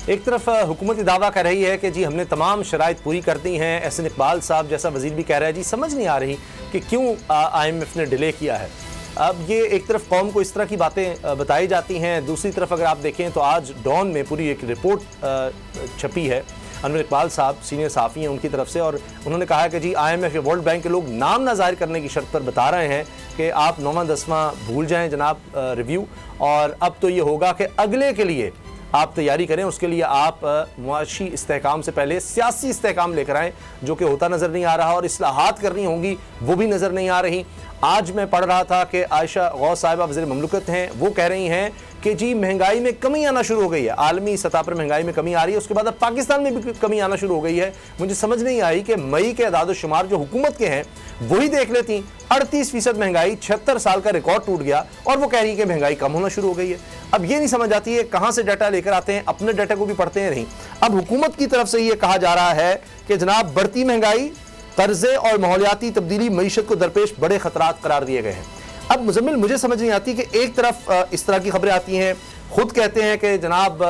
ایک طرف حکومت دعویٰ کر رہی ہے کہ جی ہم نے تمام شرائط پوری کر دی ہیں، احسن اقبال صاحب جیسا وزیر بھی کہہ رہا ہے جی سمجھ نہیں آ رہی کہ کیوں IMF نے ڈیلے کیا ہے۔ اب یہ ایک طرف قوم کو اس طرح کی باتیں بتائی جاتی ہیں، دوسری طرف اگر آپ دیکھیں تو آج ڈان میں پوری ایک رپورٹ چھپی ہے، انور اقبال صاحب سینئر صحافی ہیں ان کی طرف سے، اور انہوں نے کہا ہے کہ جی IMF یا ورلڈ بینک کے لوگ نام نہ ظاہر کرنے کی شرط پر بتا رہے ہیں کہ آپ 9واں 10واں بھول جائیں جناب ریویو، اور اب تو یہ ہوگا کہ اگلے کے لیے آپ تیاری کریں، اس کے لیے آپ معاشی استحکام سے پہلے سیاسی استحکام لے کر آئیں، جو کہ ہوتا نظر نہیں آ رہا، اور اصلاحات کرنی ہوں گی وہ بھی نظر نہیں آ رہی۔ آج میں پڑھ رہا تھا کہ عائشہ غوث صاحبہ وزیر مملکت ہیں، وہ کہہ رہی ہیں کہ جی مہنگائی میں کمی آنا شروع ہو گئی ہے، عالمی سطح پر مہنگائی میں کمی آ رہی ہے، اس کے بعد اب پاکستان میں بھی کمی آنا شروع ہو گئی ہے۔ مجھے سمجھ نہیں آئی کہ مئی کے اعداد و شمار جو حکومت کے ہیں وہی دیکھ لیتی، 38% مہنگائی، 76 سال کا ریکارڈ ٹوٹ گیا، اور وہ کہہ رہی ہے کہ مہنگائی کم ہونا شروع ہو گئی ہے۔ اب یہ نہیں سمجھ آتی ہے کہاں سے ڈیٹا لے کر آتے ہیں، اپنے ڈیٹا کو بھی پڑھتے ہیں نہیں۔ اب حکومت کی طرف سے یہ کہا جا رہا ہے کہ جناب بڑھتی مہنگائی، قرضے اور ماحولیاتی تبدیلی معیشت کو درپیش بڑے خطرات قرار دیے گئے ہیں۔ اب مزمل مجھے سمجھ نہیں آتی کہ ایک طرف اس طرح کی خبریں آتی ہیں، خود کہتے ہیں کہ جناب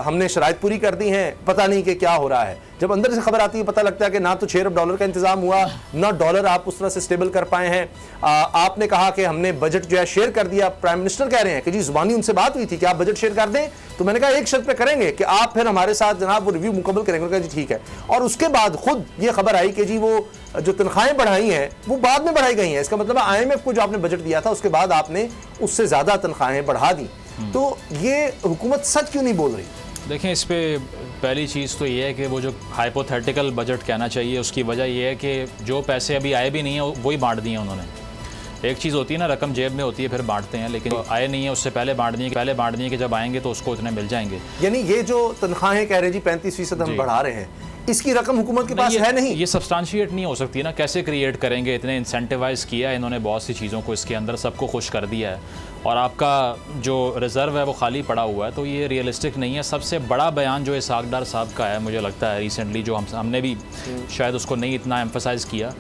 ہم نے شرائط پوری کر دی ہیں، پتہ نہیں کہ کیا ہو رہا ہے۔ جب اندر سے خبر آتی ہے پتہ لگتا ہے کہ نہ تو $6 ارب کا انتظام ہوا، نہ ڈالر آپ اس طرح سے سٹیبل کر پائے ہیں۔ آپ نے کہا کہ ہم نے بجٹ جو ہے شیئر کر دیا، پرائم منسٹر کہہ رہے ہیں کہ جی زبانی ان سے بات ہوئی تھی کہ آپ بجٹ شیئر کر دیں، تو میں نے کہا ایک شرط پہ کریں گے کہ آپ پھر ہمارے ساتھ جناب وہ ریویو مکمل کریں گے۔ جی ٹھیک ہے، اور اس کے بعد خود یہ خبر آئی کہ جی وہ جو تنخواہیں بڑھائی ہیں وہ بعد میں بڑھائی گئی ہیں، اس کا مطلب IMF کو جو آپ نے بجٹ دیا تھا اس کے بعد آپ نے اس سے زیادہ تنخواہیں بڑھا دی۔ تو یہ حکومت سچ کیوں نہیں بول رہی؟ دیکھیں اس پہ پہلی چیز تو یہ ہے کہ وہ جو ہائپوتھیٹیکل بجٹ کہنا چاہیے، اس کی وجہ یہ ہے کہ جو پیسے ابھی آئے بھی نہیں ہیں وہی بانٹ دیے ہیں انہوں نے۔ ایک چیز ہوتی ہے نا، رقم جیب میں ہوتی ہے پھر بانٹتے ہیں، لیکن آئے نہیں ہیں اس سے پہلے بانٹ دیے کہ جب آئیں گے تو اس کو اتنے مل جائیں گے۔ یعنی یہ جو تنخواہیں کہہ رہے جی 35% ہم بڑھا رہے ہیں، اس کی رقم حکومت کے پاس ہے نہیں؟ یہ سبسٹانشیٹ نہیں ہو سکتی نا، کیسے کریٹ کریں گے؟ اتنے انسینٹیوائز کیا ہے انہوں نے بہت سی چیزوں کو، اس کے اندر سب کو خوش کر دیا ہے، اور آپ کا جو ریزرو ہے وہ خالی پڑا ہوا ہے، تو یہ ریئلسٹک نہیں ہے۔ سب سے بڑا بیان جو اسحاق ڈار صاحب کا ہے مجھے لگتا ہے ریسنٹلی، جو ہم نے بھی شاید اس کو نہیں اتنا ایمفسائز کیا،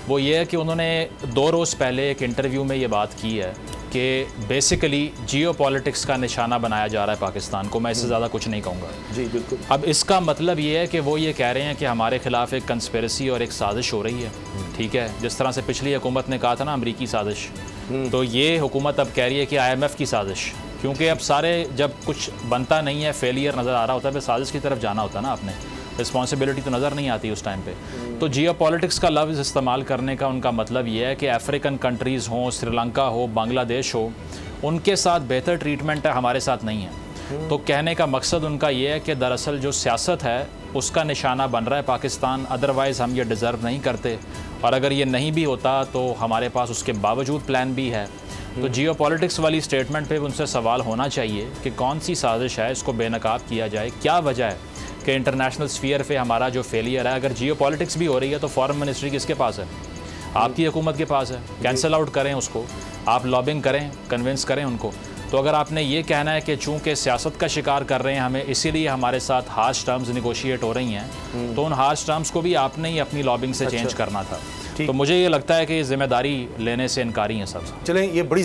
وہ یہ ہے کہ انہوں نے 2 روز پہلے ایک انٹرویو میں یہ بات کی ہے کہ بیسیکلی جیو پالیٹکس کا نشانہ بنایا جا رہا ہے پاکستان کو۔ میں اس سے زیادہ کچھ نہیں کہوں گا۔ جی بالکل۔ اب اس کا مطلب یہ ہے کہ وہ یہ کہہ رہے ہیں کہ ہمارے خلاف ایک کنسپیرسی اور ایک سازش ہو رہی ہے، ٹھیک ہے، جس طرح سے پچھلی حکومت نے کہا تھا نا امریکی سازش، تو یہ حکومت اب کہہ رہی ہے کہ IMF کی سازش، کیونکہ اب سارے جب کچھ بنتا نہیں ہے، فیلئر نظر آ رہا ہوتا ہے، پھر سازش کی طرف جانا ہوتا ہے نا آپ نے، رسپانسبلٹی تو نظر نہیں آتی اس ٹائم پہ۔ تو جیو پالیٹکس کا لفظ استعمال کرنے کا ان کا مطلب یہ ہے کہ افریقن کنٹریز ہوں، سری لنکا ہو، بنگلہ دیش ہو، ان کے ساتھ بہتر ٹریٹمنٹ ہے، ہمارے ساتھ نہیں ہے۔ تو کہنے کا مقصد ان کا یہ ہے کہ دراصل جو سیاست ہے اس کا نشانہ بن رہا ہے پاکستان، ادروائز ہم یہ ڈیزرو نہیں کرتے، اور اگر یہ نہیں بھی ہوتا تو ہمارے پاس اس کے باوجود پلان بھی ہے۔ تو جیو پالیٹکس والی سٹیٹمنٹ پہ ان سے سوال ہونا چاہیے کہ کون سی سازش ہے، اس کو بے نقاب کیا جائے، کیا وجہ ہے کہ انٹرنیشنل سفیئر پہ ہمارا جو فیلئر ہے۔ اگر جیو پالیٹکس بھی ہو رہی ہے تو فارن منسٹری کس کے پاس ہے؟ آپ کی حکومت کے پاس ہے، کینسل آؤٹ کریں اس کو، آپ لابنگ کریں، کنونس کریں ان کو۔ تو اگر آپ نے یہ کہنا ہے کہ چونکہ سیاست کا شکار کر رہے ہیں ہمیں، اسی لیے ہمارے ساتھ ہارش ٹرمز نیگوشیٹ ہو رہی ہیں، تو ان ہارش ٹرمز کو بھی آپ نے ہی اپنی لابنگ سے چینج کرنا تھا۔ تو مجھے یہ لگتا ہے کہ یہ ذمہ داری لینے سے انکاری ہیں سب۔ چلیں یہ بڑی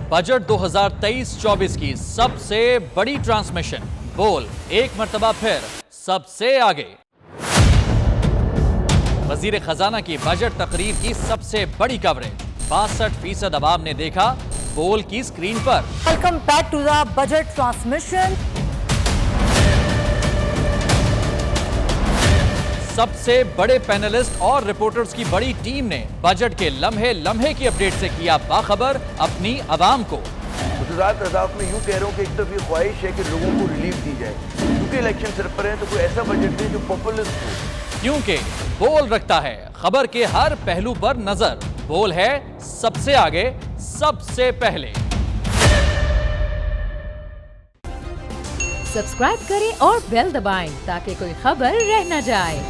بجٹ 2023-24 کی سب سے بڑی ٹرانسمیشن، بول ایک مرتبہ پھر سب سے آگے۔ وزیر خزانہ کی بجٹ تقریب کی سب سے بڑی کوریج، 62% عوام نے دیکھا بول کی سکرین پر۔ Welcome back to the budget transmission. سب سے بڑے پینلسٹ اور رپورٹرز کی بڑی ٹیم نے بجٹ کے لمحے لمحے کی اپڈیٹ سے کیا باخبر اپنی عوام کو۔ متضاد اہداف میں یوں کہہ رہا ہوں کہ ایک طرف یہ خواہش ہے کہ لوگوں کو ریلیف دی جائے، کیونکہ الیکشن سر پر ہیں، تو کوئی ایسا بجٹ دے جو پاپولسٹ ہو، کیونکہ بول رکھتا ہے خبر کے ہر پہلو پر نظر، بول ہے سب سے آگے، سب سے پہلے۔ سبسکرائب کریں اور بیل دبائیں تاکہ کوئی خبر رہ نہ جائے۔